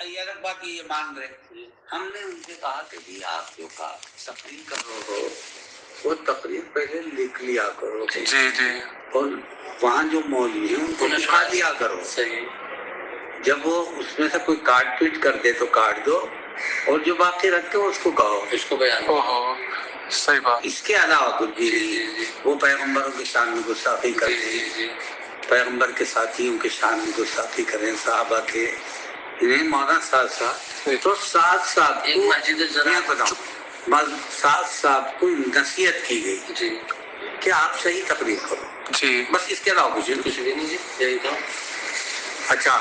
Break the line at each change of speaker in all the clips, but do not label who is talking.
یہ الگ بات یہ مان رہے. ہم نے ان سے کہا کہ جی آپ جو تقریر کر رہے ہو وہ تقریر پہلے لکھ لیا کرو. جی جی. اور وہاں جو مولوی ہیں ان کو دکھا دیا کرو. صحیح. جب وہ اس میں سے کوئی کاٹ پیٹ کر دے تو کاٹ دو, اور جو باقی رکھتے ہو اس کو کہو, اس کو بیان کرو. صحیح بات. اس کے علاوہ کچھ بھی نہیں. وہ پیغمبروں کی شان میں گستاخی کرتے ہیں, پیغمبر کے ساتھیوں کے شان میں گستاخی کریں, صحابہ کے, انہیں مولانا صاحب تو ساتھ ایک مسجد ذرا بتاؤں بس ساتھ کو نصیحت کی گئی کہ آپ صحیح تقریر کرو. جی بس اس کے علاوہ کچھ بھی نہیں. جی یہی تو. اچھا,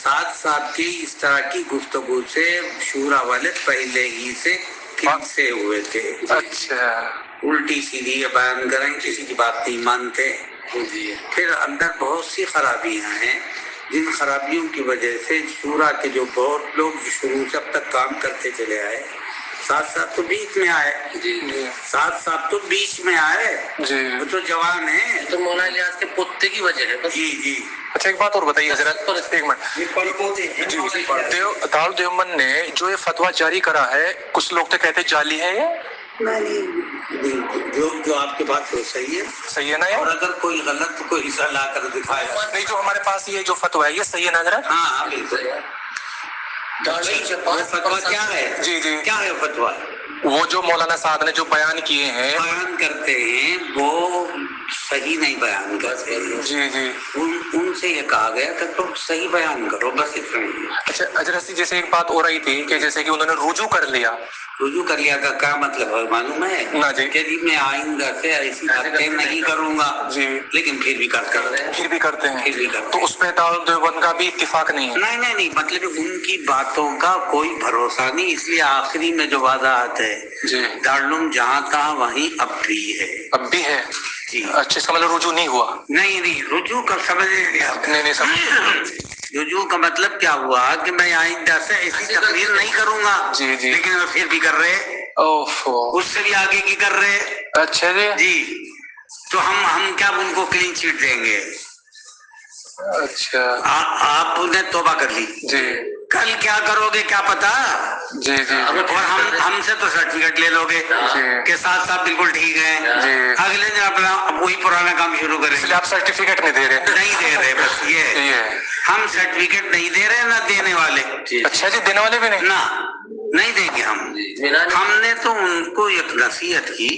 ساتھ کی اس طرح کی گفتگو سے شورا والے پہلے ہی سے کھنسے ہوئے تھے. اچھا, الٹی سیدھی بیان کریں, کسی کی بات نہیں مانتے. پھر اندر بہت سی خرابیاں ہیں جن خرابیوں کی وجہ سے شورا کے جو بہت لوگ شروع سے اب تک کام کرتے چلے آئے, ساتھ تو بیچ میں آئے. جی ساتھ تو بیچ میں آئے. جی وہ تو جوان ہیں, تو مولانا الیاس کے پوتے کی وجہ ہے. جی جی. اچھا ایک بات اور بتائیے حضرت, ایک منٹ. جی دارالدیوبند نے جو یہ فتویٰ جاری کرا ہے, کچھ لوگ تو کہتے ہیں جعلی ہے یہ. نہیں, جو آپ کے بات صحیح ہے. صحیح ہے نا, اور اگر کوئی غلط کوئی حصہ لا کر دکھائے نہیں, جو ہمارے پاس یہ جو فتویٰ ہے یہ صحیح ہے نا حضرت؟ ہاں بالکل. فتویٰ کیا ہے؟ جی جی کیا ہے فتویٰ؟ وہ جو مولانا صاحب نے جو بیان کیے ہیں, بیان کرتے ہیں وہ صحیح نہیں بیان کرتے. جی جی. ان سے یہ کہا گیا کہ تم صحیح بیان کرو, بس اتنا ہی. اچھا حضرت جیسے ایک بات ہو رہی تھی کہ جیسے کہ انہوں نے رجوع کر لیا کا کیا مطلب ہے معلوم ہے؟ نا جی, کہ جی میں آئندہ سے ایسی باتیں نہیں کروں گا. جی لیکن پھر بھی کرتے ہیں. تو اس پہ دارالدیوبند کا بھی اتفاق نہیں ہے؟ نہیں, مطلب ان کی باتوں کا کوئی بھروسہ نہیں, اس لیے آخری میں جو وضاحت ہے جی, دارالعلوم جہاں تھا وہیں اب بھی ہے. اب بھی ہے. جی اچھا, اس کا مطلب رجوع نہیں ہوا؟ نہیں, رجوع کا سمجھ نہیں سمجھ. رجوع کا مطلب کیا ہوا کہ میں آئندہ سے ایسی تقریر نہیں کروں گا. جی جی. لیکن وہ پھر بھی کر رہے, اس سے بھی آگے کی کر رہے. اچھا جی. جی تو ہم کیا ان کو کلین چیٹ دیں گے؟ اچھا, آپ نے توبہ کر لی. جی. کل کیا کرو گے کیا پتا. جی جی. اور ہم سے تو سرٹیفکیٹ لے لو گے کہ ساتھ بالکل ٹھیک ہے. جی. اگلے دن اپنا وہی پرانا کام شروع کریں. اس لیے آپ سرٹیفکیٹ نہیں دے رہے بس یہ ہے. ہم سرٹیفکیٹ نہیں دے رہے نہ دینے والے. اچھا جی, دینے والے بھی نہیں دیں گے ہم نے تو ان کو ایک نصیحت کی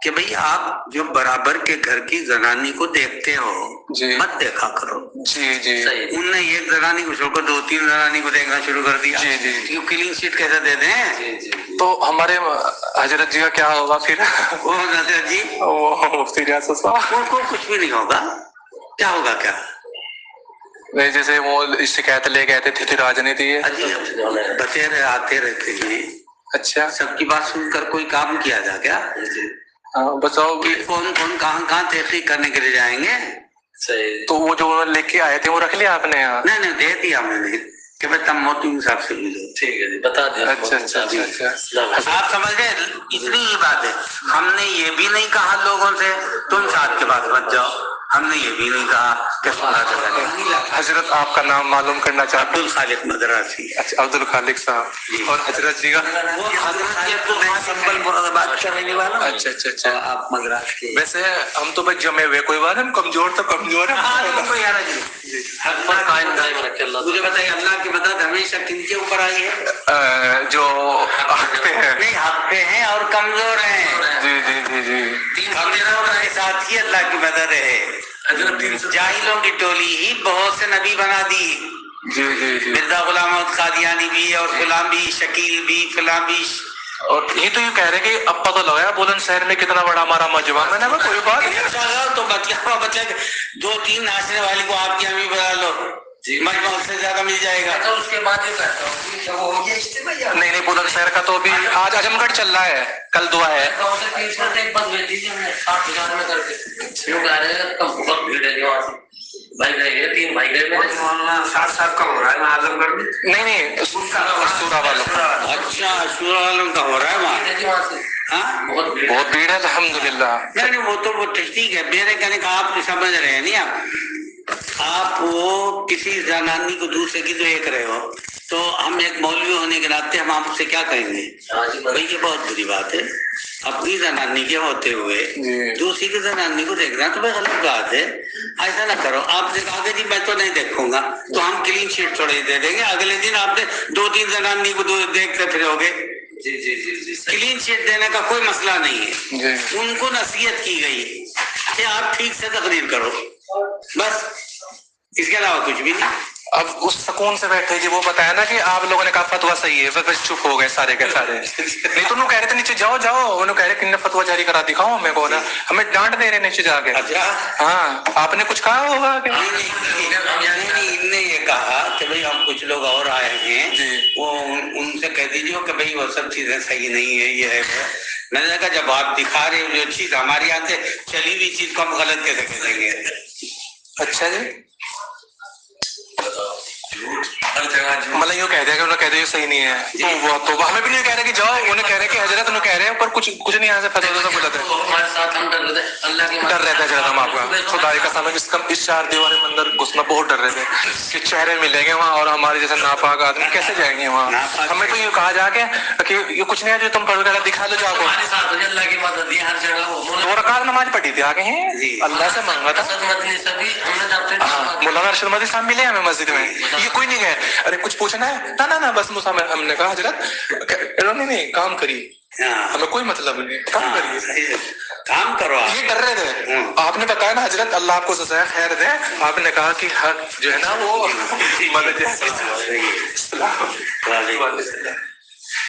کہ بھئی آپ جو برابر کے گھر کی زنانی کو دیکھتے ہو مت دیکھا کرو. جی جی. انہوں نے ایک زنانی کو چھوڑ کر 2-3 زنانی کو دیکھنا شروع کر دیا. جی جی. کیوں کلین شیٹ کیسے دے دیں؟ تو ہمارے حضرت جی کا کیا ہوگا پھر؟ وہ حضرت جی وہ مفتی ریاست صاحب ان کو کچھ بھی نہیں ہوگا. کیا ہوگا کیا نہیں, جیسے وہ شکایت لے کے آتے تھے راجنیتی بچے رہے آتے رہتے ہیں. اچھا, سب کی بات سن کر کوئی کام کیا جا کیا؟ بتاؤ کون کہاں تحقیق کرنے کے لیے جائیں گے. صحیح. تو وہ جو لے کے آئے تھے وہ رکھ لیا آپ نے؟ نہیں دے دیا میں نے کہ میں تم موتی صاحب سے ملو. ٹھیک ہے جی, بتا دیا. اچھا آپ سمجھ گئے. اتنی ہی بات ہے. ہم نے یہ بھی نہیں کہا لوگوں سے تم ساتھ کے بعد مت جاؤ. ہم نے یہ بھی نہیں کہا کہ حضرت آپ کا نام معلوم کرنا چاہتا ہوں. عبدالخالق مدراسی. اچھا, عبدالخالق صاحب. اور حضرت جی کا اچھا اچھا اچھا, آپ مدراس کے. ویسے ہم تو بس جمے ہوئے, کوئی بات ہے, کمزور تو کمزور ہے. مجھے بتائیے اللہ کی مدد ہمیشہ کن کے اوپر آئی ہے؟ جو حق پہ ہے. نہیں, حق پہ ہیں اور کمزور ہیں. جی جی جی جی. کمزوروں کے ساتھ ہی اللہ کی مدد ہے. جاہلوں کی ٹولی ہی بہت سے نبی بنا دی. جی جی جی. مرزا غلام احمد قادیانی بھی اور فلاں بھی, شکیل بھی, فلاں بھی. اور یہ تو یہ کہہ رہے کہ اب پتہ لگایا بلند شہر میں کتنا بڑا ہمارا مجمع. میں نے کہا کوئی بات نہیں تو بتلا 2-3 ناچنے والی کو آپ کی امی بنا لو, مجمع اس سے زیادہ مل جائے گا. تو اس کے بعد یہ کہتا ہوں نہیں بلند شہر کا تو ابھی آج اعظم گڑھ چل رہا ہے, کل دعا ہے. نہیں سورا والوں کا. اچھا, سورا والوں کا ہو رہا ہے وہاں. بہت بھیڑ ہے الحمدللہ. نہیں وہ تو وہ ٹھیک ہے. میرے کہنے کا آپ سمجھ رہے ہیں نہیں, آپ وہ کسی زنانی کو دوسرے کی دیکھ رہے ہو تو ہم ایک مولوی ہونے کے ناطے ہم آپ سے کیا کہیں گے بھائی یہ بہت بری بات ہے، اپنی زنانی کے ہوتے ہوئے دوسری کی زنانی کو دیکھنا تو بھائی غلط بات ہے، ایسا نہ کرو۔ آپ نے کہا کہ جی میں تو نہیں دیکھوں گا، تو ہم کلین شیٹ تھوڑے دے دیں گے، اگلے دن آپ نے 2-3 زنانی کو دیکھتے پھرو گے۔ جی کلین شیٹ دینے کا کوئی مسئلہ نہیں ہے، ان کو نصیحت کی گئی کہ آپ ٹھیک سے تقریر کرو، بس اس کے علاوہ کچھ بھی نہیں۔ اب اس سکون سے بیٹھے جی، وہ بتایا نا کہ آپ لوگوں نے کہا فتوا صحیح ہے، پھر چپ ہو گئے سارے کے سارے۔ نہیں تو انہوں کہہ رہے تھے نیچے جاؤ جاؤ، انہوں کہہ رہے کہ فتوا جاری کرا دکھاؤ ہمیں کو نا، ہمیں ڈانٹ دے رہے نیچے جا کے۔ ہاں آپ نے کچھ کہا ہوگا کہ انہوں نے یہ کہا کہ بھئی ہم کچھ لوگ اور آئے ہیں، وہ ان سے کہہ دیجیے کہ بھئی وہ سب چیزیں صحیح نہیں ہے، یہ ہے وہ۔ میں نے کہا جب آپ دکھا رہے ہو جو چیز ہمارے یہاں سے چلی ہوئی چیز کو ہم غلط کیسے کہہ دیں گے؟ اچھا جی، مطلب یوں کہہ دیا کہ انہوں نے کہہ دیا صحیح نہیں ہے، تو ہمیں بھی نہیں کہہ رہے کہ جاؤ، انہیں کہہ رہے کہ حضرت انہوں کہہ رہے ہیں پر کچھ نہیں، یہاں سے فتوا تو غلط ہے۔ ہمارے ساتھ ہم ڈر رہے تھے، اللہ کی ڈر رہتا ہے جناب، ہم آپ کا خدا کا سامنے اس 4 دیوارے مندر گھسنا بہت ڈر رہے تھے کہ چہرے ملیں گے وہاں اور ہمارے جیسے ناپاک آدمی کیسے جائیں گے وہاں۔ ہمیں تو یہ کہا جا کے کہ یہ کچھ نہیں ہے جو تم پڑھ کر دکھا دو جا کو، ہمارے ساتھ اللہ کی مدد ہے ہر جگہ۔ 2 رکعت نماز پڑھی تھی آگے ہیں، اللہ سے مانگا تھا۔ مولانا ارشد مدنی صاحب ملے ہمیں مسجد میں، یہ کوئی نہیں گئے، ارے کچھ پوچھنا ہے نہ بس ہم نے کہا حضرت نہیں کام کریے، ہمیں کوئی مطلب نہیں، کام کریے، کام کرو۔ یہ ڈر رہے تھے، آپ نے بتایا نا حضرت اللہ آپ کو جزائے خیر دے، آپ نے کہا کہ حق جو ہے نا وہ مدد